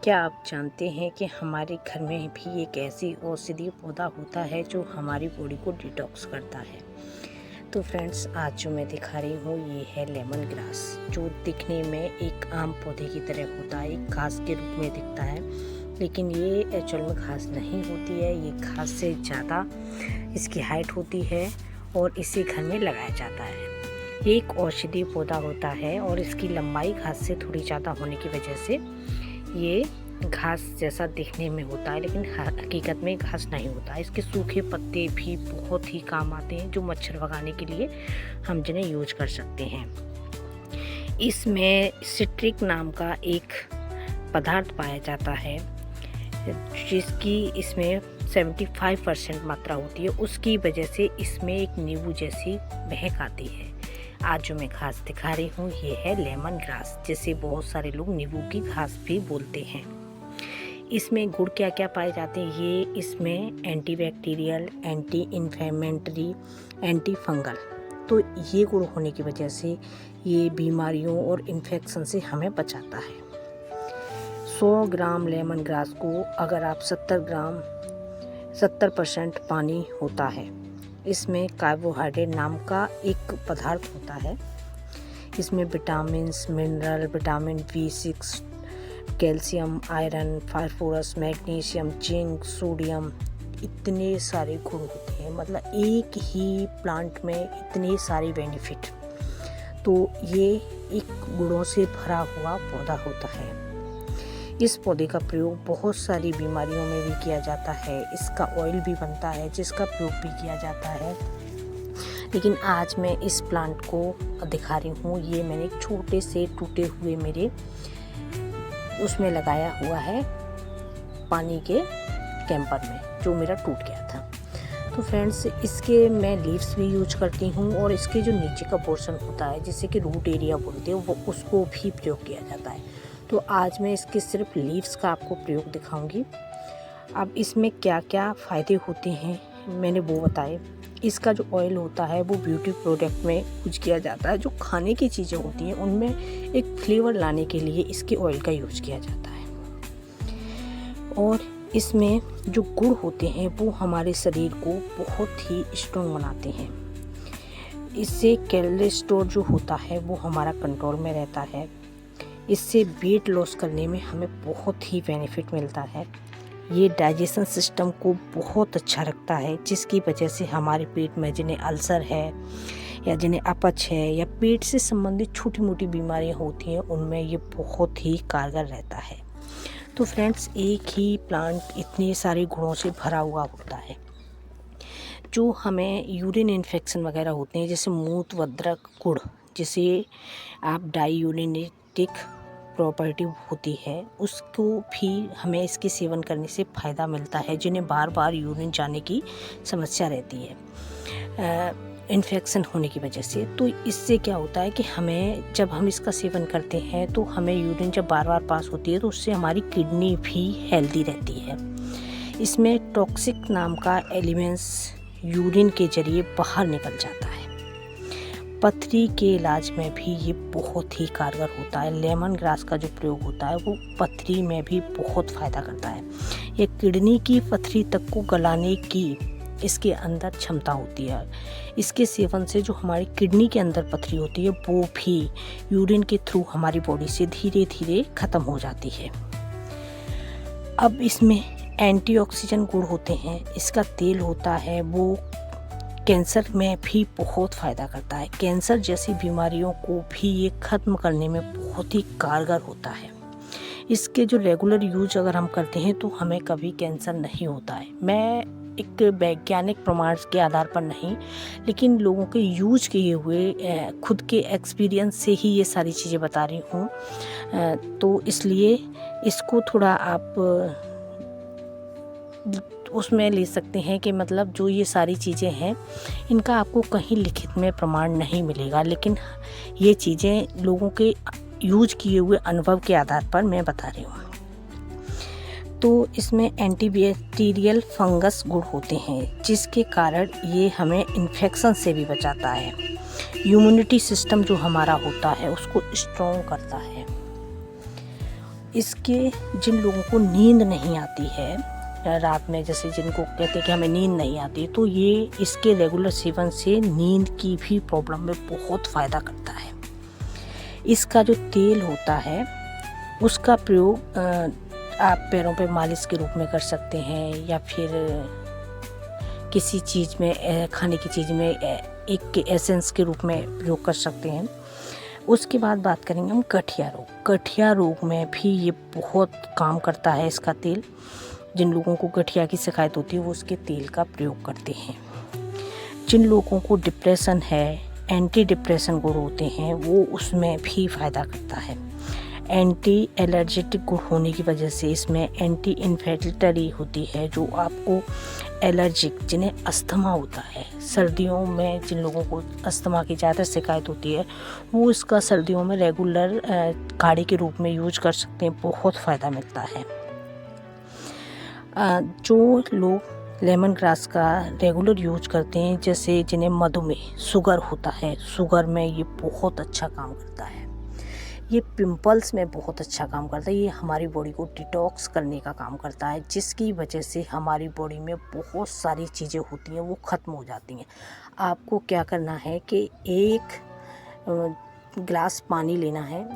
क्या आप जानते हैं कि हमारे घर में भी एक ऐसी औषधीय पौधा होता है जो हमारी बॉडी को डिटॉक्स करता है। तो फ्रेंड्स, आज जो मैं दिखा रही हूँ ये है लेमन ग्रास, जो दिखने में एक आम पौधे की तरह होता है, एक घास के रूप में दिखता है, लेकिन ये एक्चुअल में घास नहीं होती है। ये घास से ज़्यादा इसकी हाइट होती है और इसे घर में लगाया जाता है। ये एक औषधीय पौधा होता है और इसकी लंबाई घास से थोड़ी ज़्यादा होने की वजह से ये घास जैसा दिखने में होता है, लेकिन हकीकत में घास नहीं होता। इसके सूखे पत्ते भी बहुत ही काम आते हैं, जो मच्छर भगाने के लिए हम जिन्हें यूज कर सकते हैं। इसमें सिट्रिक नाम का एक पदार्थ पाया जाता है, जिसकी इसमें 75% मात्रा होती है। उसकी वजह से इसमें एक नींबू जैसी महक आती है। आज जो मैं घास दिखा रही हूँ ये है लेमन ग्रास, जिसे बहुत सारे लोग नींबू की घास भी बोलते हैं। इसमें गुण क्या क्या पाए जाते हैं? ये इसमें antibacterial, anti inflammatory, anti fungal, तो ये गुण होने की वजह से ये बीमारियों और इन्फेक्शन से हमें बचाता है। 100 ग्राम लेमन ग्रास को अगर आप 70% पानी होता है। इसमें कार्बोहाइड्रेट नाम का एक पदार्थ होता है। इसमें vitamins, mineral, vitamin B6, calcium, iron, phosphorus, magnesium, zinc, sodium, इतने सारे गुण होते हैं। मतलब एक ही प्लांट में इतने सारे बेनिफिट। तो ये एक गुणों से भरा हुआ पौधा होता है। इस पौधे का प्रयोग बहुत सारी बीमारियों में भी किया जाता है। इसका ऑयल भी बनता है, जिसका प्रयोग भी किया जाता है। लेकिन आज मैं इस प्लांट को दिखा रही हूँ। ये मैंने एक छोटे से टूटे हुए मेरे उसमें लगाया हुआ है, पानी के कैंपर में, जो मेरा टूट गया था। तो फ्रेंड्स, इसके मैं लीव्स भी यूज करती हूँ और इसके जो नीचे का पोर्शन होता है, जिसे कि रूट एरिया बोलते हैं, वो उसको भी प्रयोग किया जाता है। तो आज मैं इसके सिर्फ लीव्स का आपको प्रयोग दिखाऊंगी। अब इसमें क्या क्या फ़ायदे होते हैं मैंने वो बताए। इसका जो ऑयल होता है वो ब्यूटी प्रोडक्ट में यूज किया जाता है। जो खाने की चीज़ें होती हैं उनमें एक फ्लेवर लाने के लिए इसके ऑयल का यूज किया जाता है। और इसमें जो गुण होते हैं वो हमारे शरीर को बहुत ही स्ट्रॉन्ग बनाते हैं। इससे कोलेस्ट्रॉल जो होता है वो हमारा कंट्रोल में रहता है। इससे वेट लॉस करने में हमें बहुत ही बेनिफिट मिलता है। ये डाइजेशन सिस्टम को बहुत अच्छा रखता है, जिसकी वजह से हमारे पेट में जिन्हें अल्सर है या जिन्हें अपच है या पेट से संबंधित छोटी मोटी बीमारियां होती हैं, उनमें ये बहुत ही कारगर रहता है। तो फ्रेंड्स, एक ही प्लांट इतने सारे गुणों से भरा हुआ होता है। जो हमें यूरिन इन्फेक्शन वगैरह होते हैं, जैसे मूत्रवद्रक गुण, जिसे आप डाईयूरिनेटिक प्रॉपर्टी होती है, उसको भी हमें इसके सेवन करने से फ़ायदा मिलता है। जिन्हें बार बार यूरिन जाने की समस्या रहती है इन्फेक्शन होने की वजह से, तो इससे क्या होता है कि हमें, जब हम इसका सेवन करते हैं तो हमें यूरिन जब बार बार पास होती है तो उससे हमारी किडनी भी हेल्दी रहती है। इसमें टॉक्सिक नाम का एलिमेंट्स यूरिन के जरिए बाहर निकल जाता है। पथरी के इलाज में भी ये बहुत ही कारगर होता है। लेमन ग्रास का जो प्रयोग होता है वो पथरी में भी बहुत फ़ायदा करता है। ये किडनी की पथरी तक को गलाने की इसके अंदर क्षमता होती है। इसके सेवन से जो हमारी किडनी के अंदर पथरी होती है वो भी यूरिन के थ्रू हमारी बॉडी से धीरे धीरे ख़त्म हो जाती है। अब इसमें एंटीऑक्सीडेंट गुण होते हैं। इसका तेल होता है वो कैंसर में भी बहुत फ़ायदा करता है। कैंसर जैसी बीमारियों को भी ये ख़त्म करने में बहुत ही कारगर होता है। इसके जो रेगुलर यूज अगर हम करते हैं तो हमें कभी कैंसर नहीं होता है। मैं एक वैज्ञानिक प्रमाण के आधार पर नहीं, लेकिन लोगों के यूज किए हुए खुद के एक्सपीरियंस से ही ये सारी चीज़ें बता रही हूँ। तो इसलिए इसको थोड़ा आप उसमें ले सकते हैं कि मतलब जो ये सारी चीज़ें हैं, इनका आपको कहीं लिखित में प्रमाण नहीं मिलेगा, लेकिन ये चीज़ें लोगों के यूज किए हुए अनुभव के आधार पर मैं बता रही हूँ। तो इसमें एंटीबैक्टीरियल फंगस गुण होते हैं, जिसके कारण ये हमें इन्फेक्शन से भी बचाता है। इम्यूनिटी सिस्टम जो हमारा होता है उसको स्ट्रॉन्ग करता है। इसके जिन लोगों को नींद नहीं आती है रात में, जैसे जिनको कहते हैं कि हमें नींद नहीं आती, तो ये इसके रेगुलर सेवन से नींद की भी प्रॉब्लम में बहुत फ़ायदा करता है। इसका जो तेल होता है उसका प्रयोग आप पैरों पे मालिश के रूप में कर सकते हैं, या फिर किसी चीज़ में खाने की चीज़ में एक एसेंस के रूप में प्रयोग कर सकते हैं। उसके बाद बात करेंगे हम गठिया रोग। गठिया रोग में भी ये बहुत काम करता है इसका तेल। जिन लोगों को गठिया की शिकायत होती है वो उसके तेल का प्रयोग करते हैं। जिन लोगों को डिप्रेशन है, एंटी डिप्रेशन गुण होते हैं, वो उसमें भी फ़ायदा करता है। एंटी एलर्जेटिक गुण होने की वजह से इसमें एंटी इन्फ्लेमेटरी होती है, जो आपको एलर्जिक, जिन्हें अस्थमा होता है, सर्दियों में जिन लोगों को अस्थमा की ज़्यादा शिकायत होती है वो इसका सर्दियों में रेगुलर काढ़े के रूप में यूज कर सकते हैं, बहुत फ़ायदा मिलता है। जो लोग लेमन ग्रास का रेगुलर यूज करते हैं, जैसे जिन्हें मधुमेह, शुगर होता है, शुगर में ये बहुत अच्छा काम करता है। ये पिंपल्स में बहुत अच्छा काम करता है। ये हमारी बॉडी को डिटॉक्स करने का काम करता है, जिसकी वजह से हमारी बॉडी में बहुत सारी चीज़ें होती हैं वो ख़त्म हो जाती हैं। आपको क्या करना है कि 1 गिलास पानी लेना है।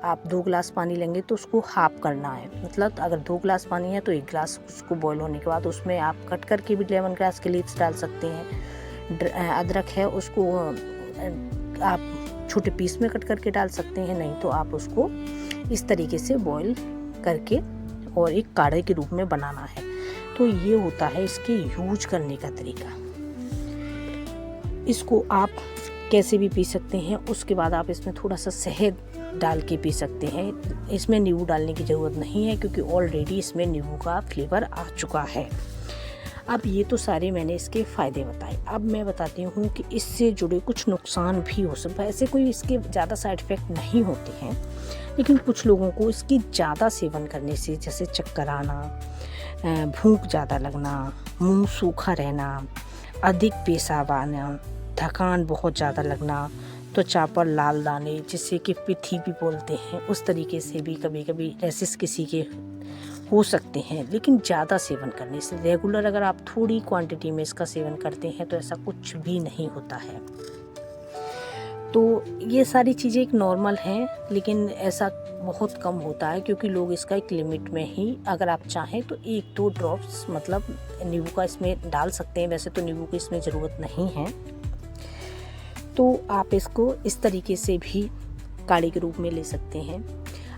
आप 2 गिलास पानी लेंगे तो उसको हाफ करना है, मतलब अगर 2 गिलास पानी है तो 1 गिलास उसको बॉईल होने के बाद उसमें आप कट करके भी लेमन ग्रास के लीव्स डाल सकते हैं। अदरक है उसको आप छोटे पीस में कट करके डाल सकते हैं, नहीं तो आप उसको इस तरीके से बॉईल करके और एक काढ़े के रूप में बनाना है। तो ये होता है इसके यूज करने का तरीका। इसको आप कैसे भी पी सकते हैं। उसके बाद आप इसमें थोड़ा सा शहद डाल के पी सकते हैं। इसमें नींबू डालने की ज़रूरत नहीं है, क्योंकि ऑलरेडी इसमें नींबू का फ्लेवर आ चुका है। अब ये तो सारे मैंने इसके फ़ायदे बताए। अब मैं बताती हूँ कि इससे जुड़े कुछ नुकसान भी हो सकते हैं। ऐसे कोई इसके ज़्यादा साइड इफ़ेक्ट नहीं होते हैं, लेकिन कुछ लोगों को इसकी ज़्यादा सेवन करने से, जैसे चक्कर आना, भूख ज़्यादा लगना, मुंह सूखा रहना, अधिक पेशाब आना, थकान बहुत ज़्यादा लगना, त्वचा पर लाल दाने, जिससे कि पिथी भी बोलते हैं, उस तरीके से भी कभी कभी रैशेस किसी के हो सकते हैं। लेकिन ज़्यादा सेवन करने से, रेगुलर अगर आप थोड़ी क्वांटिटी में इसका सेवन करते हैं तो ऐसा कुछ भी नहीं होता है। तो ये सारी चीज़ें एक नॉर्मल हैं, लेकिन ऐसा बहुत कम होता है, क्योंकि लोग इसका एक लिमिट में ही, अगर आप चाहें तो 1-2 ड्रॉप्स मतलब नींबू का इसमें डाल सकते हैं। वैसे तो नींबू की इसमें ज़रूरत नहीं है। तो आप इसको इस तरीके से भी काढ़े के रूप में ले सकते हैं।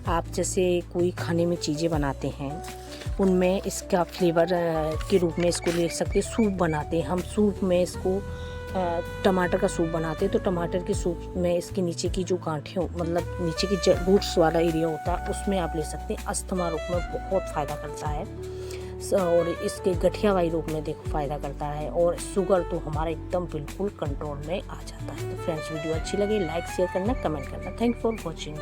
आप जैसे कोई खाने में चीज़ें बनाते हैं, उनमें इसका फ्लेवर के रूप में इसको ले सकते हैं। सूप बनाते हैं हम, सूप में इसको टमाटर का सूप बनाते हैं, तो टमाटर के सूप में इसके नीचे की जो गांठें, मतलब नीचे की रूट्स वाला एरिया होता है, उसमें आप ले सकते हैं। अस्थमा रोग में बहुत फ़ायदा करता है, और इसके गठिया वाई रोग में देखो फ़ायदा करता है, और शुगर तो हमारा एकदम बिल्कुल कंट्रोल में आ जाता है। तो फ्रेंड्स, वीडियो अच्छी लगे लाइक शेयर करना, कमेंट करना। Thank for watching.